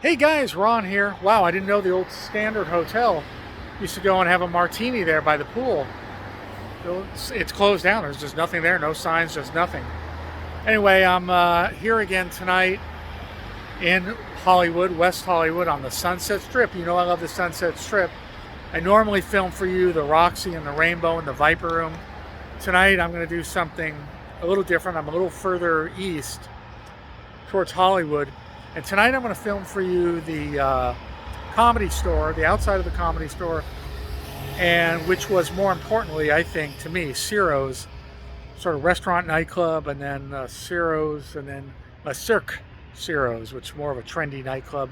Hey guys, Ron here. Wow, I didn't know the old Standard Hotel used to go and have a martini there by the pool. It's closed down. There's just nothing there. No signs, just nothing. Anyway, I'm here again tonight in Hollywood, West Hollywood, on the Sunset Strip. You know I love the Sunset Strip. I normally film for you the Roxy and the Rainbow and the Viper Room. Tonight I'm going to do something a little different. I'm a little further east towards Hollywood. And tonight I'm going to film for you the Comedy Store, the outside of the Comedy Store, and which was more importantly, I think, to me, Ciros, sort of restaurant nightclub, and then Ciros, and then Cirque Ciros, which is more of a trendy nightclub,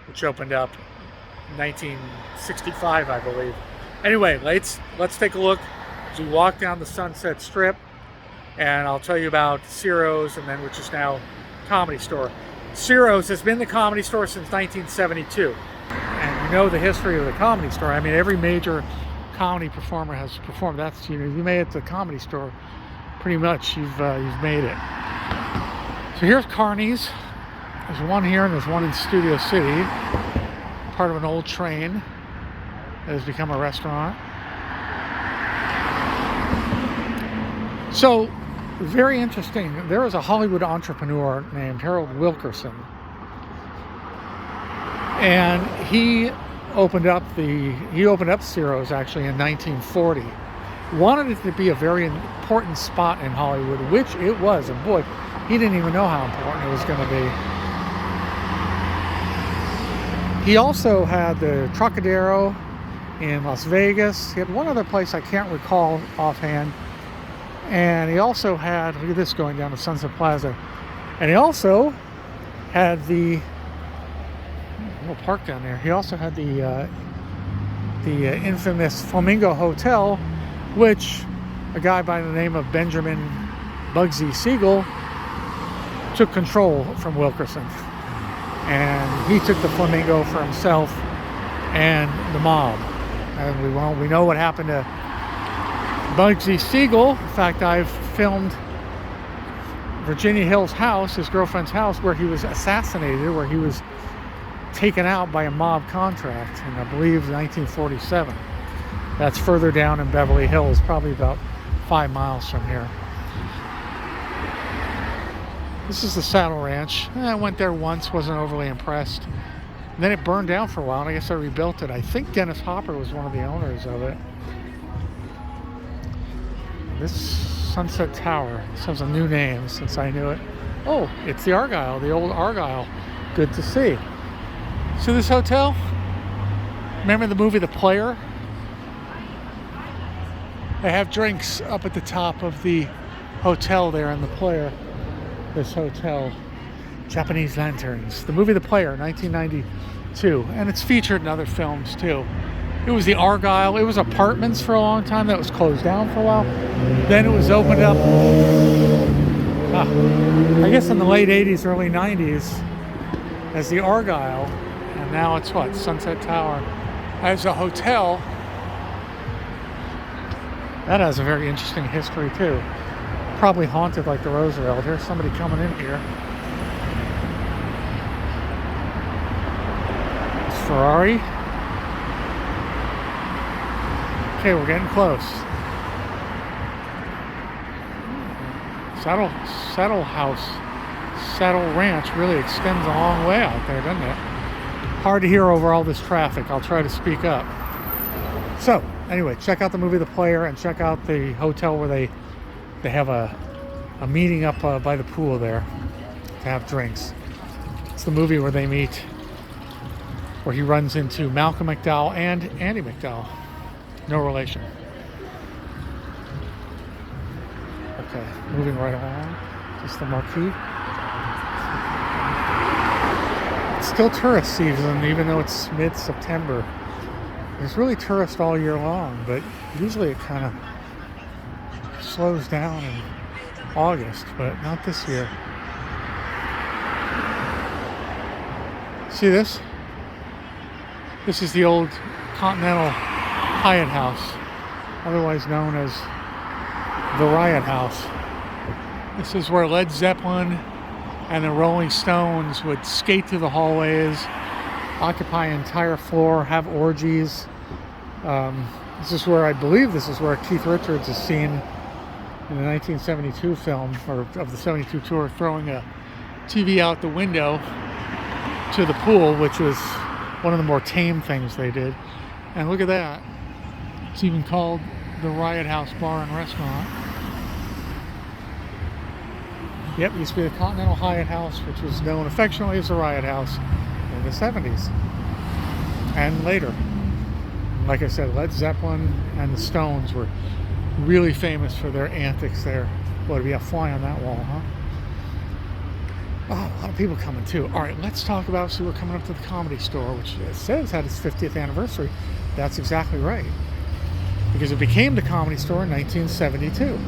which opened up in 1965, I believe. Anyway, let's take a look as we walk down the Sunset Strip, and I'll tell you about Ciros, and then which is now Comedy Store. Ciros has been the Comedy Store since 1972, and you know the history of the Comedy Store. I mean, every major comedy performer has performed. That's, you made it to the Comedy Store, pretty much you've made it. So here's Carney's. There's one here and there's one in Studio City, part of an old train that has become a restaurant. So, very interesting. There was a Hollywood entrepreneur named Harold Wilkerson, and he opened up Ciros actually in 1940. Wanted it to be a very important spot in Hollywood, which it was, and boy, he didn't even know how important it was going to be. He also had the Trocadero in Las Vegas. He had one other place I can't recall offhand. And he also had, look at this going down to Sunset Plaza. And he also had the little park down there. He also had the infamous Flamingo Hotel, which a guy by the name of Benjamin Bugsy Siegel took control from Wilkerson. And he took the Flamingo for himself and the mob. And we know what happened to Bugsy Siegel. In fact, I've filmed Virginia Hill's house, his girlfriend's house, where he was assassinated, where he was taken out by a mob contract in, I believe, 1947. That's further down in Beverly Hills, probably about 5 miles from here. This is the Saddle Ranch. I went there once, wasn't overly impressed. And then it burned down for a while, and I guess I rebuilt it. I think Dennis Hopper was one of the owners of it. This Sunset Tower, this has a new name since I knew it. Oh, it's the Argyle, the old Argyle. Good to see. See this hotel? Remember the movie The Player? They have drinks up at the top of the hotel there in The Player. This hotel. Japanese lanterns. The movie The Player, 1992. And it's featured in other films too. It was the Argyle. It was apartments for a long time that was closed down for a while. Then it was opened up, I guess in the late 80s, early 90s, as the Argyle. And now it's what? Sunset Tower. As a hotel. That has a very interesting history too. Probably haunted like the Roosevelt. Here's somebody coming in here. It's Ferrari. Okay, we're getting close. Saddle Ranch really extends a long way out there, doesn't it? Hard to hear over all this traffic. I'll try to speak up. So, anyway, check out the movie The Player and check out the hotel where they have a meeting up by the pool there to have drinks. It's the movie where they meet, where he runs into Malcolm McDowell and Andy McDowell. No relation. Okay, moving right along. Just the marquee. It's still tourist season, even though it's mid-September. There's really tourists all year long, but usually it kind of slows down in August, but not this year. See this? This is the old Continental Riot House, otherwise known as the Riot House. This is where Led Zeppelin and the Rolling Stones would skate through the hallways, occupy an entire floor, have orgies. This is where, I believe this is where Keith Richards is seen in the 1972 film, or of the 72 tour, throwing a TV out the window to the pool, which was one of the more tame things they did. And look at that. It's even called the Riot House Bar and Restaurant. Yep, it used to be the Continental Hyatt House, which was known affectionately as the Riot House in the 70s and later. Like I said, Led Zeppelin and the Stones were really famous for their antics there. Boy, to be a fly on that wall, huh? Oh, a lot of people coming too. All right, let's talk about, see, we're coming up to the Comedy Store, which it says had its 50th anniversary. That's exactly right, because it became the Comedy Store in 1972.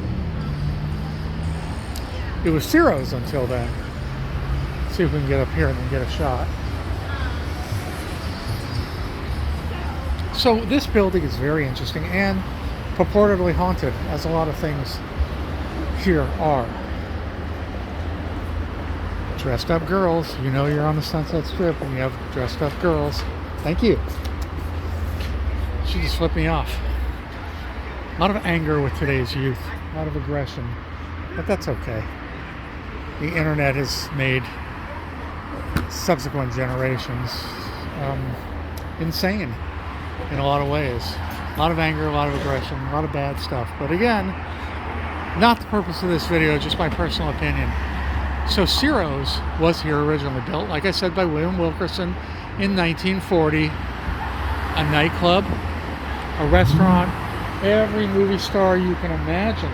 It was Ciros until then. Let's see if we can get up here and then get a shot. So this building is very interesting and purportedly haunted, as a lot of things here are. Dressed up girls. You know you're on the Sunset Strip when you have dressed up girls. Thank you. She just flipped me off. A lot of anger with today's youth. A lot of aggression. But that's okay. The internet has made subsequent generations insane in a lot of ways. A lot of anger, a lot of aggression, a lot of bad stuff. But again, not the purpose of this video, just my personal opinion. So Ciros was here originally built, like I said, by William Wilkerson in 1940. A nightclub, a restaurant, every movie star you can imagine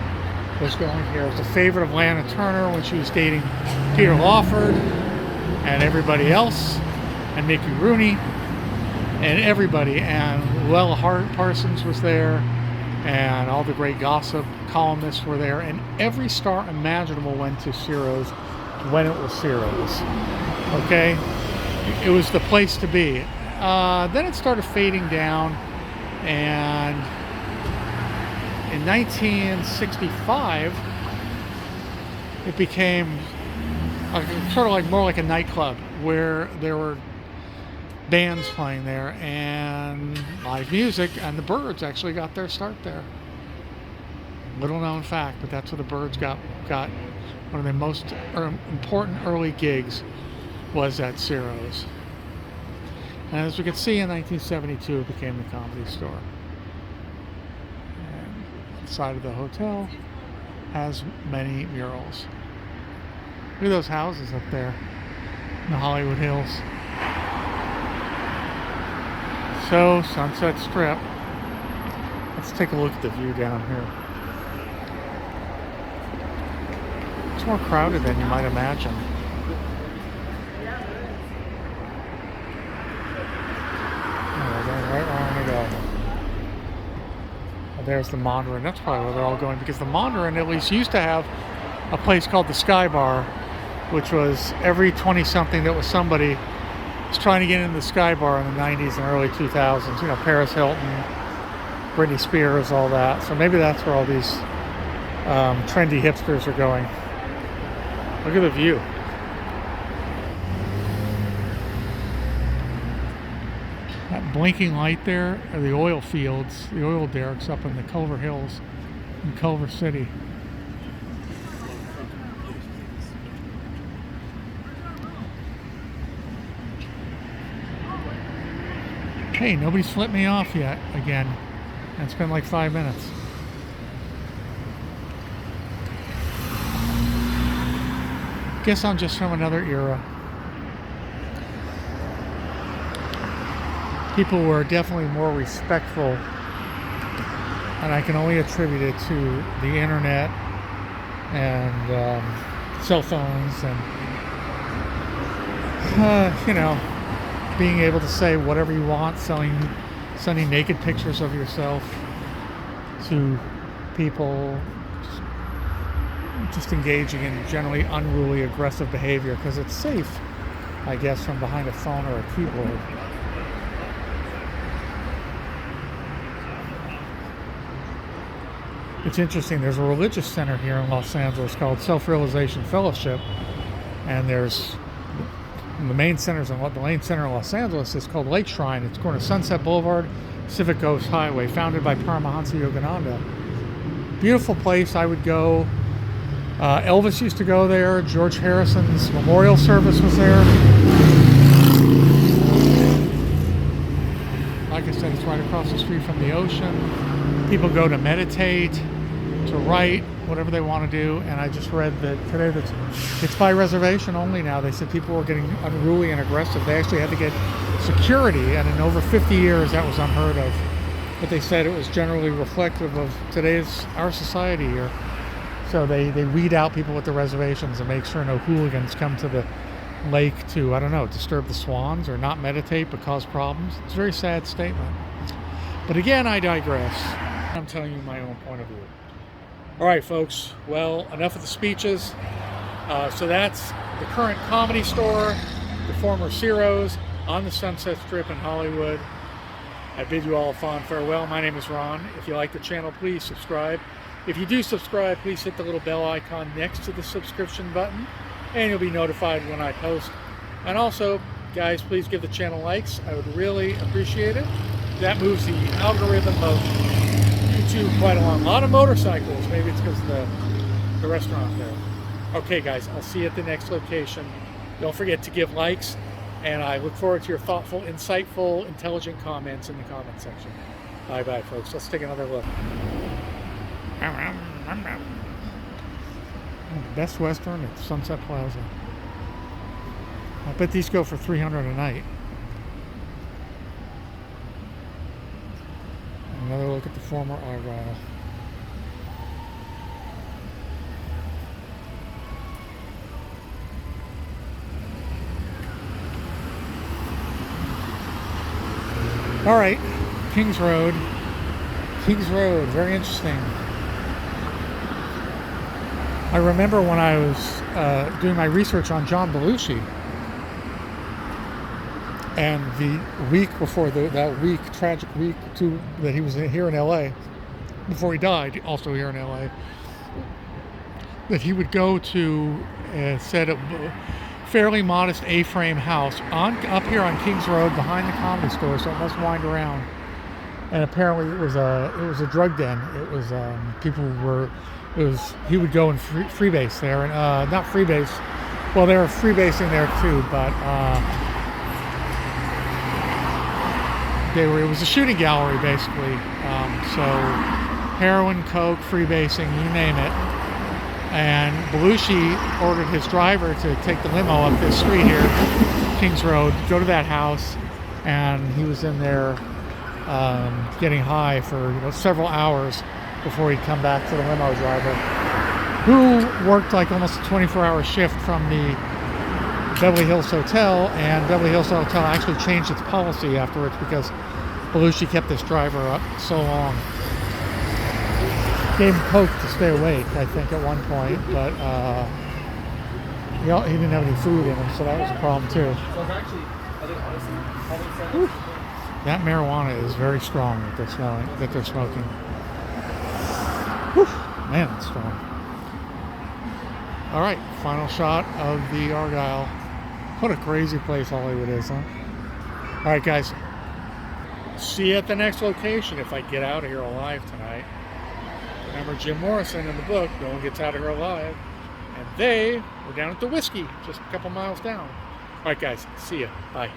was going here. It was a favorite of Lana Turner when she was dating Peter Lawford, and everybody else, and Mickey Rooney, and everybody. And Luella Parsons was there, and all the great gossip columnists were there, and every star imaginable went to Ciros when it was Ciros. Okay? It was the place to be. Then it started fading down, and in 1965 it became sort of like more like a nightclub where there were bands playing there and live music, and the Byrds actually got their start there. Little known fact, but that's where the Byrds got one of their most important early gigs was at Ciros. And as we can see, in 1972 it became the Comedy Store. And the side of the hotel has many murals. Look at those houses up there in the Hollywood Hills. So, Sunset Strip. Let's take a look at the view down here. It's more crowded than you might imagine. Right where I want to go. Oh, there's the Mandarin. That's probably where they're all going, because the Mandarin at least used to have a place called the Sky Bar, which was every 20-something that was somebody was trying to get into the Sky Bar in the 90s and early 2000s. You know, Paris Hilton, Britney Spears, all that. So maybe that's where all these trendy hipsters are going. Look at the view. That blinking light there are the oil fields, the oil derricks up in the Culver Hills in Culver City. Hey, nobody's flipped me off yet again. And it's been like 5 minutes. Guess I'm just from another era. People were definitely more respectful, and I can only attribute it to the internet and cell phones and you know, being able to say whatever you want, sending naked pictures of yourself to people, just engaging in generally unruly, aggressive behavior because it's safe, I guess, from behind a phone or a keyboard. It's interesting, there's a religious center here in Los Angeles called Self-Realization Fellowship, And there's the main center in Los Angeles is called Lake Shrine. It's corner of Sunset Boulevard, Pacific Coast Highway, founded by Paramahansa Yogananda. Beautiful place. I would go. Elvis used to go there. George Harrison's memorial service was there. Like I said, it's right across the street from the ocean. People go to meditate, to write, whatever they want to do. And I just read that today that it's by reservation only now. They said people were getting unruly and aggressive. They actually had to get security, and in over 50 years that was unheard of. But they said it was generally reflective of our society here. So they weed out people with the reservations and make sure no hooligans come to the lake to, I don't know, disturb the swans or not meditate but cause problems. It's a very sad statement. But again, I digress. I'm telling you my own point of view. All right, folks. Well, enough of the speeches. So that's the current Comedy Store, the former Ciros on the Sunset Strip in Hollywood. I bid you all a fond farewell. My name is Ron. If you like the channel, please subscribe. If you do subscribe, please hit the little bell icon next to the subscription button, and you'll be notified when I post. And also, guys, please give the channel likes. I would really appreciate it. That moves the algorithm of YouTube quite along. A lot of motorcycles. Maybe it's because of the restaurant there. Okay, guys, I'll see you at the next location. Don't forget to give likes, and I look forward to your thoughtful, insightful, intelligent comments in the comment section. Bye-bye, folks. Let's take another look. Best Western at Sunset Plaza. I bet these go for $300 a night. Another look at the former Argyle. All right, Kings Road. Kings Road, very interesting. I remember when I was doing my research on John Belushi, and the week before that tragic week that he was here in LA, before he died, also here in LA, that he would go to a fairly modest A-frame house up here on Kings Road behind the Comedy Store, so it must wind around. And apparently it was a drug den. It was he would go and freebase there, and not freebase. Well, they were freebasing there too, but it was a shooting gallery basically. So heroin, coke, freebasing, you name it. And Belushi ordered his driver to take the limo up this street here, Kings Road, go to that house, and he was in there getting high for several hours before he'd come back to the limo driver, who worked like almost a 24-hour shift from the Beverly Hills Hotel, and Beverly Hills Hotel actually changed its policy afterwards because Belushi kept this driver up so long. Gave him coke to stay awake, I think, at one point, but he didn't have any food in him, so that was a problem too. Whew. That marijuana is very strong that they're smoking. Whew. Man, it's strong. All right, final shot of the Argyle. What a crazy place Hollywood is, huh? All right, guys. See you at the next location if I get out of here alive tonight. Remember Jim Morrison in the book, no one gets out of here alive. And they were down at the Whiskey, just a couple miles down. All right, guys. See ya. Bye.